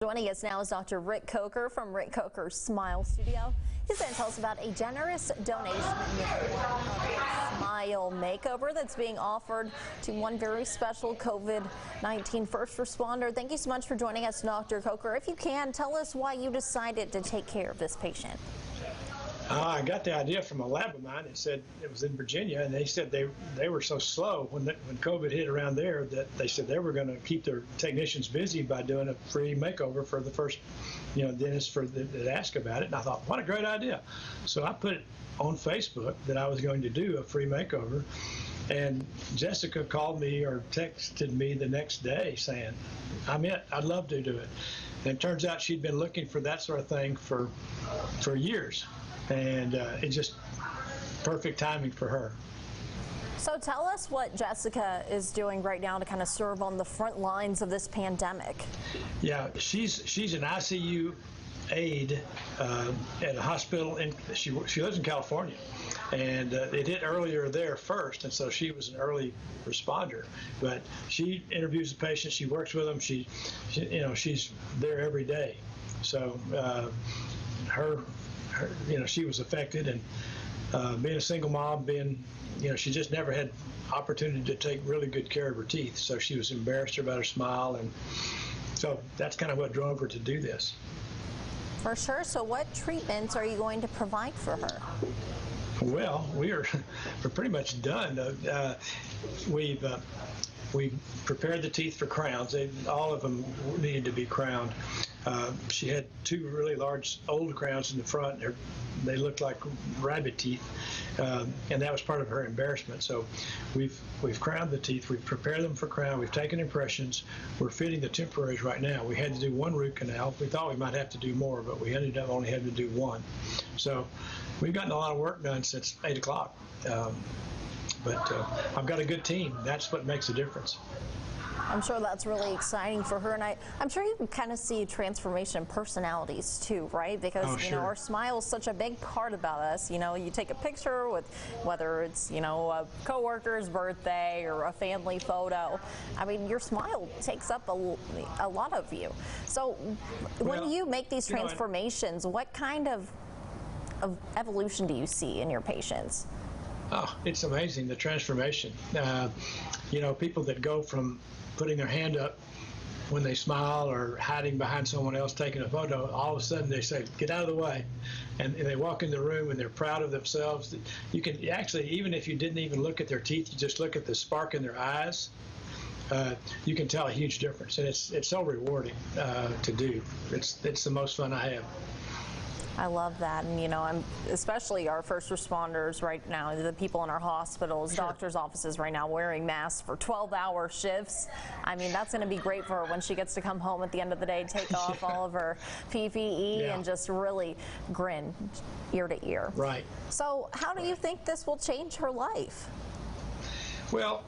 Joining us now is Dr. Rick Coker from Rick Coker's Smile Studio. He's going to tell us about a generous donation Smile Makeover that's being offered to one very special COVID-19 first responder. Thank you so much for joining us, Dr. Coker. If you can, tell us why you decided to take care of this patient. I got the idea from a lab of mine. It said it was in Virginia, and they said they were so slow when COVID hit around there that they said they were going to keep their technicians busy by doing a free makeover for the first, dentist that asked about it. And I thought, what a great idea! So I put it on Facebook that I was going to do a free makeover, and Jessica called me or texted me the next day saying, "I'm it. I'd love to do it." And it turns out she'd been looking for that sort of thing for years. And it's just perfect timing for her. So tell us what Jessica is doing right now to kind of serve on the front lines of this pandemic. Yeah, she's an ICU aide at a hospital, and she lives in California, and it hit earlier there first, and so she was an early responder. But she interviews the patients, she works with them, she's there every day. So she was affected, and being a single mom, she just never had opportunity to take really good care of her teeth. So she was embarrassed about her smile, and so that's kind of what drove her to do this. For sure. So what treatments are you going to provide for her? Well, we're pretty much done. We've prepared the teeth for crowns. All of them needed to be crowned. She had two really large old crowns in the front. They looked like rabbit teeth, and that was part of her embarrassment. So we've crowned the teeth. We've prepared them for crown. We've taken impressions. We're fitting the temporaries right now. We had to do one root canal. We thought we might have to do more, but we ended up only having to do one. So we've gotten a lot of work done since 8 o'clock. But I've got a good team. That's what makes a difference. I'm sure that's really exciting for her, and I'm sure you can kind of see transformation in personalities too, right? Because sure. Our smile is such a big part about us. You take a picture with whether it's a coworker's birthday or a family photo. I mean, your smile takes up a lot of you. So when you make these transformations, what kind of evolution do you see in your patients? Oh, it's amazing, the transformation. People that go from putting their hand up when they smile or hiding behind someone else taking a photo, all of a sudden they say, "Get out of the way." And they walk in the room and they're proud of themselves. You can actually, even if you didn't even look at their teeth, you just look at the spark in their eyes, you can tell a huge difference. And it's so rewarding to do. It's the most fun I have. I love that, and I'm especially our first responders right now, the people in our hospitals, Sure. doctors' offices right now wearing masks for 12-hour shifts. I mean, that's going to be great for her when she gets to come home at the end of the day, take off all of her PPE and just really grin ear to ear. Right. So how do you think this will change her life? Well,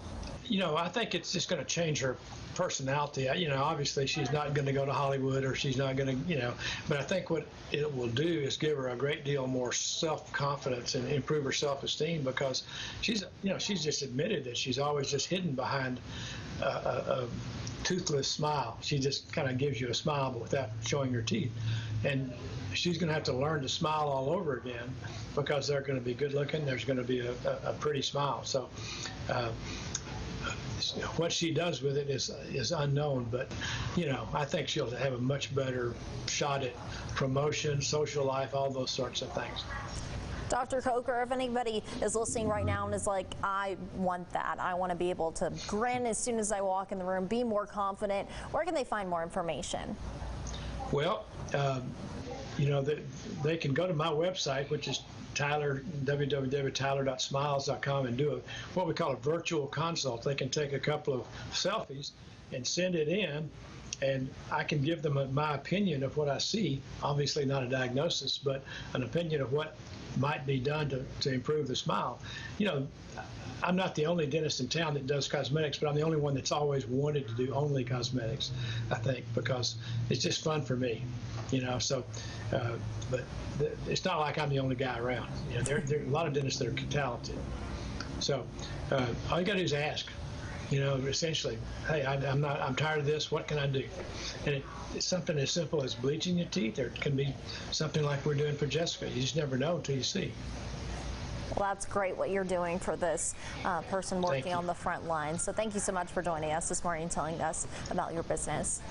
I think it's just going to change her personality. Obviously she's not going to go to Hollywood, or she's not going to, but I think what it will do is give her a great deal more self-confidence and improve her self-esteem, because she's just admitted that she's always just hidden behind a toothless smile. She just kind of gives you a smile, but without showing her teeth. And she's going to have to learn to smile all over again, because they're going to be good looking. There's going to be a pretty smile. So what she does with it is unknown, but I think she'll have a much better shot at promotion, social life, all those sorts of things. Dr. Coker, if anybody is listening right now and is like, I want that, I want to be able to grin as soon as I walk in the room, be more confident, where can they find more information? Well, they can go to my website, which is www.tyler.smiles.com, and do what we call a virtual consult. They can take a couple of selfies and send it in, and I can give them my opinion of what I see. Obviously not a diagnosis, but an opinion of what might be done to improve the smile. I'm not the only dentist in town that does cosmetics, but I'm the only one that's always wanted to do only cosmetics, I think, because it's just fun for me, but it's not like I'm the only guy around. There are a lot of dentists that are talented. So all you got to do is ask. essentially, hey, I'm tired of this. What can I do? And it's something as simple as bleaching your teeth, or it can be something like we're doing for Jessica. You just never know until you see. Well, that's great what you're doing for this person working on the front line. So thank you so much for joining us this morning and telling us about your business.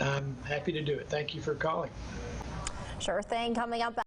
I'm happy to do it. Thank you for calling. Sure thing. Coming up.